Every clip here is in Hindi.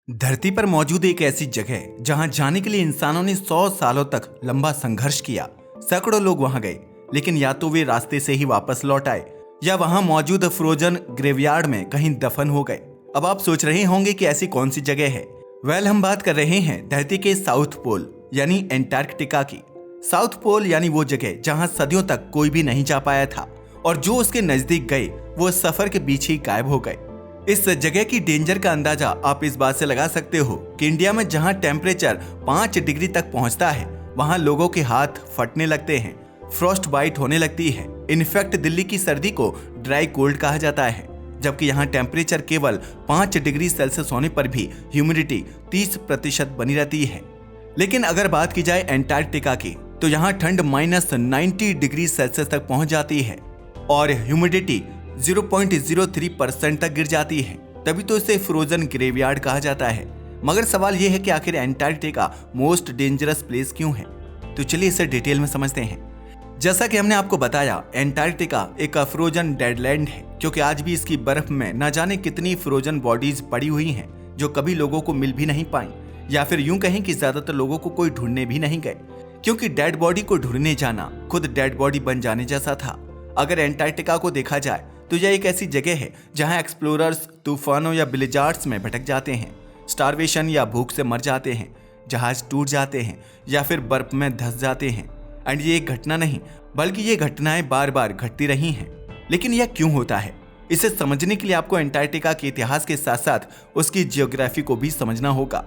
धरती पर मौजूद एक ऐसी जगह जहां जाने के लिए इंसानों ने 100 सालों तक लंबा संघर्ष किया। सैकड़ों लोग वहां गए, लेकिन या तो वे रास्ते से ही वापस लौट आए या वहां मौजूद फ्रोजन ग्रेवयार्ड में कहीं दफन हो गए। अब आप सोच रहे होंगे कि ऐसी कौन सी जगह है। हम बात कर रहे हैं धरती के साउथ पोल यानी एंटार्कटिका की। साउथ पोल यानी वो जगह जहां सदियों तक कोई भी नहीं जा पाया था, और जो उसके नजदीक गए वो सफर के बीच ही गायब हो गए। इस जगह की डेंजर का अंदाजा आप इस बात से लगा सकते हो कि इंडिया में जहां टेम्परेचर 5 डिग्री तक पहुंचता है, वहां लोगों के हाथ फटने लगते हैं, फ्रॉस्ट बाइट होने लगती है। इनफैक्ट दिल्ली की सर्दी को ड्राई कोल्ड कहा जाता है, जबकि यहाँ टेम्परेचर केवल 5 डिग्री सेल्सियस होने पर भी ह्यूमिडिटी 30% बनी रहती है। लेकिन अगर बात की जाए एंटार्कटिका की, तो यहाँ ठंड -90 डिग्री सेल्सियस तक पहुंच जाती है और ह्यूमिडिटी 0.03% तक गिर जाती है। तभी तो इसे फ्रोजन ग्रेवयार्ड कहा जाता है। मगर सवाल यह है कि आखिर एंटार्कटिका मोस्ट डेंजरस प्लेस क्यों है? तो चलिए इसे डिटेल में समझते हैं। जैसा कि हमने आपको बताया, एंटार्कटिका एक फ्रोजन डेडलैंड है, क्योंकि आज भी इसकी बर्फ में न जाने कितनी फ्रोजन बॉडीज पड़ी हुई हैं, जो कभी लोगों को मिल भी नहीं पाई, या फिर यूं कहें कि ज्यादातर लोगों को कोई ढूंढने भी नहीं गए, क्योंकि डेड बॉडी को ढूंढने जाना खुद डेड बॉडी बन जाने जैसा था। अगर एंटार्कटिका को देखा जाए तो यह एक ऐसी जगह है जहां एक्सप्लोरर्स तूफानों या ब्लिज़ार्ड्स में भटक जाते हैं, स्टारवेशन या भूख से मर जाते हैं, जहाज टूट जाते हैं या फिर बर्फ में धंस जाते हैं। एंड ये एक घटना नहीं, बल्कि ये घटनाएं बार बार घटती रही हैं। लेकिन यह क्यों होता है? इसे समझने के लिए आपको एंटार्कटिका के इतिहास के साथ साथ उसकी जियोग्राफी को भी समझना होगा,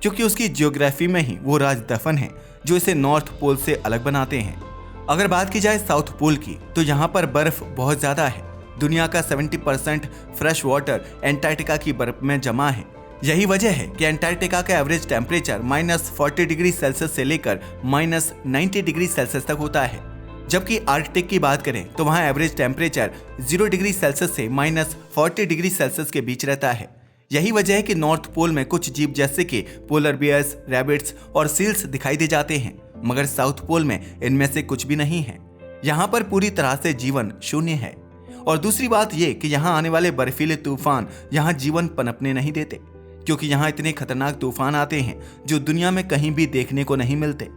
क्योंकि उसकी जियोग्राफी में ही वो राज दफन है जो इसे नॉर्थ पोल से अलग बनाते हैं। अगर बात की जाए साउथ पोल की, तो यहाँ पर बर्फ बहुत ज्यादा है। दुनिया का 70% फ्रेश वाटर एंटार्कटिका की बर्फ में जमा है। यही वजह है कि एंटार्कटिका का एवरेज टेम्परेचर -40 डिग्री सेल्सियस से लेकर -90 डिग्री सेल्सियस तक होता है। जबकि आर्कटिक की बात करें तो वहां एवरेज टेम्परेचर 0 डिग्री सेल्सियस से -40 डिग्री सेल्सियस के बीच रहता है। यही वजह है कि नॉर्थ पोल में कुछ जीव जैसे कि पोलर बियर्स, रैबिट्स और सील्स दिखाई दे जाते हैं, मगर साउथ पोल में इनमें से कुछ भी नहीं है। यहाँ पर पूरी तरह से जीवन शून्य है। और दूसरी बात यह कि यहाँ आने वाले बर्फीले तूफान यहाँ जीवन पनपने नहीं देते, क्योंकि यहाँ इतने खतरनाक तूफान आते हैं जो दुनिया में कहीं भी देखने को नहीं मिलते।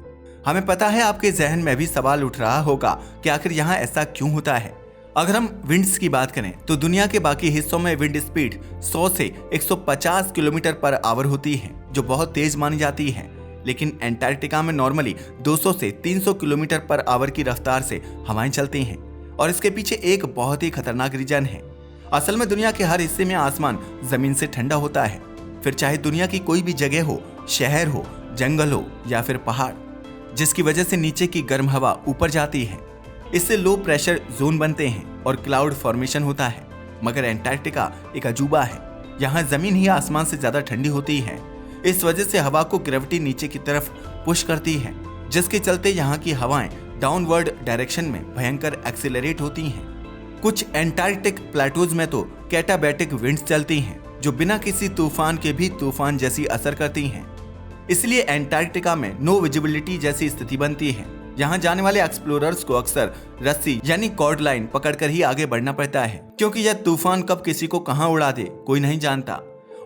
हमें पता है आपके जहन में भी सवाल उठ रहा होगा कि आखिर यहाँ ऐसा क्यों होता है। अगर हम विंड्स की बात करें तो दुनिया के बाकी हिस्सों में विंड स्पीड 100 से 150 किलोमीटर पर आवर होती है, जो बहुत तेज मानी जाती है। लेकिन एंटार्कटिका में नॉर्मली 200 से 300 किलोमीटर पर आवर की रफ्तार से हवाएं चलती हैं, और इसके पीछे एक बहुत ही खतरनाक रीजन है। असल में दुनिया के हर हिस्से में आसमान जमीन से ठंडा होता है, फिर चाहे दुनिया की कोई भी जगह हो, शहर हो, जंगल हो या फिर पहाड़, जिसकी वजह से नीचे की गर्म हवा ऊपर जाती है। इससे लो प्रेशर जोन बनते हैं और क्लाउड फॉर्मेशन होता है। मगर एंटार्कटिका एक अजूबा है। यहाँ जमीन ही आसमान से ज्यादा ठंडी होती है। इस वजह से हवा को ग्रेविटी नीचे की तरफ पुश करती है, जिसके चलते यहाँ की हवाएं डाउनवर्ड डायरेक्शन में भयंकर एक्सीलरेट होती हैं। कुछ एंटार्कटिक प्लेटोज में तो कैटाबैटिक विंड्स चलती हैं, जो बिना किसी तूफान के भी तूफान जैसी असर करती हैं। इसलिए एंटार्कटिका में नो विजिबिलिटी जैसी स्थिति बनती है। यहाँ जाने वाले एक्सप्लोरर्स को अक्सर रस्सी यानी कॉर्ड लाइन पकड़कर ही आगे बढ़ना पड़ता है, क्योंकि यह तूफान कब किसी को कहाँ उड़ा दे कोई नहीं जानता।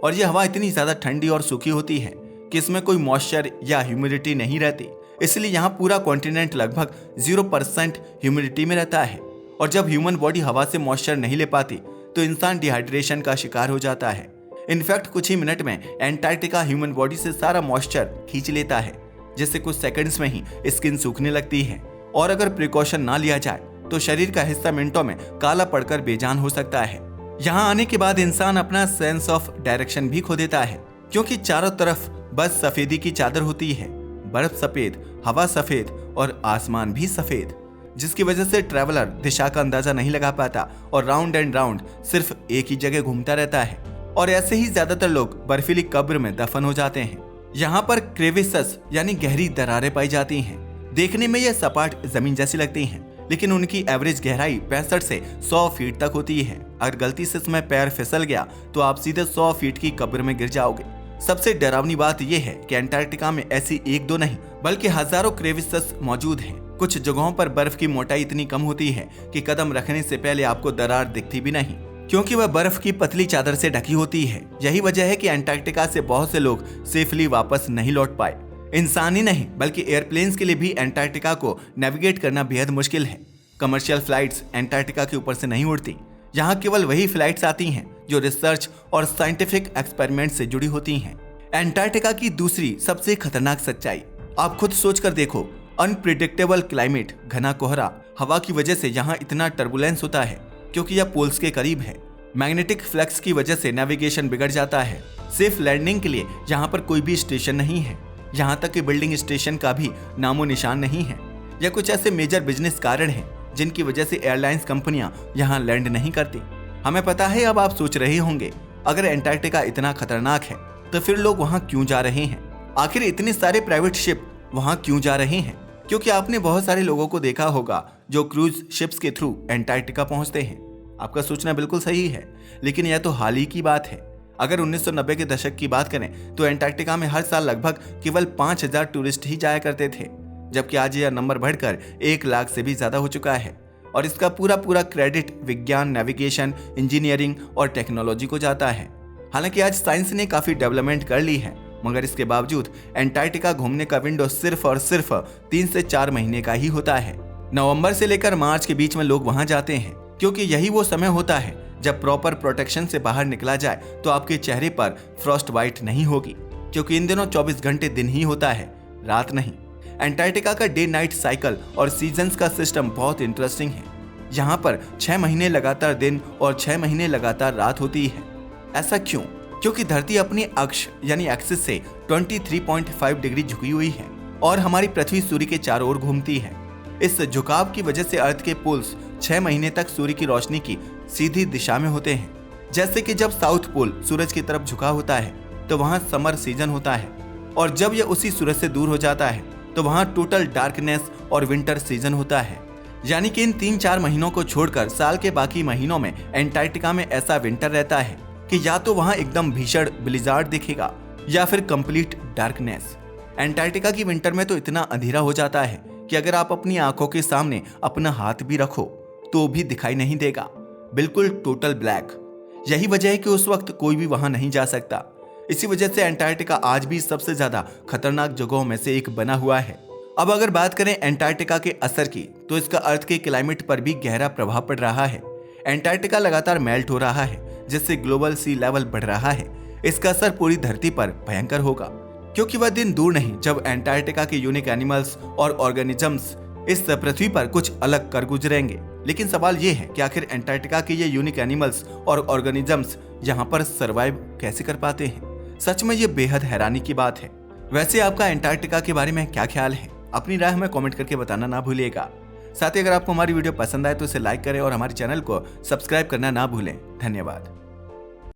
और यह हवा इतनी ज्यादा ठंडी और सूखी होती है कि इसमें कोई मॉइस्चर या ह्यूमिडिटी नहीं रहती। इसलिए यहाँ पूरा कॉन्टिनेंट लगभग 0% ह्यूमिडिटी में रहता है। और जब ह्यूमन बॉडी हवा से मॉइस्चर नहीं ले पाती तो इंसान डिहाइड्रेशन का शिकार हो जाता है। इनफैक्ट कुछ ही मिनट में एंटार्कटिका ह्यूमन बॉडी से सारा मॉइस्चर खींच लेता है, जिससे कुछ सेकंड्स में ही स्किन सूखने लगती है। और अगर प्रिकॉशन ना लिया जाए तो शरीर का हिस्सा मिनटों में काला पड़कर बेजान हो सकता है। यहाँ आने के बाद इंसान अपना सेंस ऑफ डायरेक्शन भी खो देता है, क्योंकि चारों तरफ बस सफेदी की चादर होती है। बर्फ सफेद, हवा सफेद और आसमान भी सफेद, जिसकी वजह से ट्रैवलर दिशा का अंदाजा नहीं लगा पाता और राउंड एंड राउंड सिर्फ एक ही जगह घूमता रहता है। और ऐसे ही ज्यादातर लोग बर्फीली कब्र में दफन हो जाते हैं। यहाँ पर क्रेविसेस यानी गहरी दरारें पाई जाती हैं। देखने में यह सपाट जमीन जैसी लगती हैं, लेकिन उनकी एवरेज गहराई 65 से 100 फीट तक होती है। अगर गलती से इसमें पैर फिसल गया तो आप सीधे 100 फीट की कब्र में गिर जाओगे। सबसे डरावनी बात यह है कि एंटार्कटिका में ऐसी एक दो नहीं बल्कि हजारों क्रेविसेस मौजूद हैं। कुछ जगहों पर बर्फ की मोटाई इतनी कम होती है कि कदम रखने से पहले आपको दरार दिखती भी नहीं। क्योंकि वह बर्फ की पतली चादर से ढकी होती है। यही वजह है कि अंटार्कटिका से बहुत से लोग सेफली वापस नहीं लौट पाए। इंसान ही नहीं बल्कि एयरप्लेन्स के लिए भी अंटार्कटिका को नेविगेट करना बेहद मुश्किल है। कमर्शियल फ्लाइट्स अंटार्कटिका के ऊपर से नहीं उड़ती। यहाँ केवल वही फ्लाइट्स आती हैं जो रिसर्च और साइंटिफिक एक्सपेरिमेंट से जुड़ी होती हैं। अंटार्कटिका की दूसरी सबसे खतरनाक सच्चाई, आप खुद सोच कर देखो, अनप्रिडिक्टेबल क्लाइमेट, घना कोहरा, हवा की वजह से यहाँ इतना टर्बुलेंस होता है क्योंकि यह पोल्स के करीब है। मैग्नेटिक फ्लक्स की वजह से नेविगेशन बिगड़ जाता है। सेफ लैंडिंग के लिए यहाँ पर कोई भी स्टेशन नहीं है। यहाँ तक कि बिल्डिंग स्टेशन का भी नामो निशान नहीं है। यह कुछ ऐसे मेजर बिजनेस कारण हैं जिनकी वजह से एयरलाइंस कंपनियां यहाँ लैंड नहीं करती। हमें पता है, अब आप सोच रहे होंगे अगर अंटार्कटिका इतना खतरनाक है तो फिर लोग वहाँ क्यों जा रहे हैं? आखिर इतने सारे प्राइवेट शिप वहाँ क्यों जा रहे हैं? क्योंकि आपने बहुत सारे लोगों को देखा होगा जो क्रूज शिप्स के थ्रू अंटार्कटिका पहुंचते हैं। आपका सोचना बिल्कुल सही है, लेकिन यह तो हाल ही की बात है। अगर 1990 के दशक की बात करें तो अंटार्कटिका में हर साल लगभग केवल 5000 टूरिस्ट ही जाया करते थे, जबकि आज यह नंबर बढ़कर 1 लाख से भी ज्यादा हो चुका है। और इसका पूरा क्रेडिट विज्ञान, नेविगेशन, इंजीनियरिंग और टेक्नोलॉजी को जाता है। हालांकि आज साइंस ने काफी डेवलपमेंट कर ली है, मगर इसके बावजूद अंटार्कटिका घूमने का विंडो सिर्फ और सिर्फ 3 से 4 महीने का ही होता है। नवंबर से लेकर मार्च के बीच में लोग वहां जाते हैं क्योंकि यही वो समय होता है जब प्रॉपर प्रोटेक्शन से बाहर निकला जाए तो आपके चेहरे पर फ्रॉस्ट बाइट नहीं होगी, क्योंकि इन दिनों 24 घंटे दिन ही होता है, रात नहीं। अंटार्कटिका का डे नाइट साइकिल और सीजन्स का सिस्टम बहुत इंटरेस्टिंग है। यहाँ पर 6 महीने लगातार दिन और 6 महीने लगातार रात होती है। ऐसा क्यों? क्योंकि धरती अपनी अक्ष यानी एक्सिस से 23.5 डिग्री झुकी हुई है और हमारी पृथ्वी सूर्य के चारों ओर घूमती है। इस झुकाव की वजह से अर्थ के पोल्स 6 महीने तक सूर्य की रोशनी की सीधी दिशा में होते हैं। जैसे कि जब साउथ पोल सूरज की तरफ झुका होता है तो वहाँ समर सीजन होता है, और जब यह उसी सूरज से दूर हो जाता है तो वहाँ टोटल डार्कनेस और विंटर सीजन होता है। यानी कि इन 3-4 महीनों को छोड़कर साल के बाकी महीनों में अंटार्कटिका में ऐसा विंटर रहता है कि या तो वहाँ एकदम भीषण ब्लिजार्ड दिखेगा या फिर कंप्लीट डार्कनेस। अंटार्कटिका की विंटर में तो इतना अंधेरा हो जाता है कि अगर आप अपनी आंखों के सामने अपना हाथ भी रखो तो भी दिखाई नहीं देगा, बिल्कुल टोटल ब्लैक। यही वजह है कि उस वक्त कोई भी वहां नहीं जा सकता। इसी वजह से अंटार्कटिका आज भी सबसे ज्यादा खतरनाक जगहों में से एक बना हुआ है। अब अगर बात करें अंटार्कटिका के असर की, तो इसका अर्थ के क्लाइमेट पर भी गहरा प्रभाव पड़ रहा है। अंटार्कटिका लगातार मेल्ट हो रहा है, जिससे ग्लोबल सी लेवल बढ़ रहा है। इसका असर पूरी धरती पर भयंकर होगा, क्योंकि वह दिन दूर नहीं जब अंटार्कटिका के यूनिक एनिमल्स और ऑर्गेनिजम्स इस पृथ्वी पर कुछ अलग कर गुजरेंगे। लेकिन सवाल ये है कि आखिर अंटार्कटिका के ये यूनिक एनिमल्स और ऑर्गेनिजम्स यहाँ पर सरवाइव कैसे कर पाते हैं? सच में ये बेहद हैरानी की बात है। वैसे आपका अंटार्कटिका के बारे में क्या ख्याल है? अपनी राय हमें कमेंट करके बताना ना भूलिएगा। साथ ही अगर आपको हमारी वीडियो पसंद आए तो इसे लाइक करें और हमारे चैनल को सब्सक्राइब करना ना भूलें। धन्यवाद।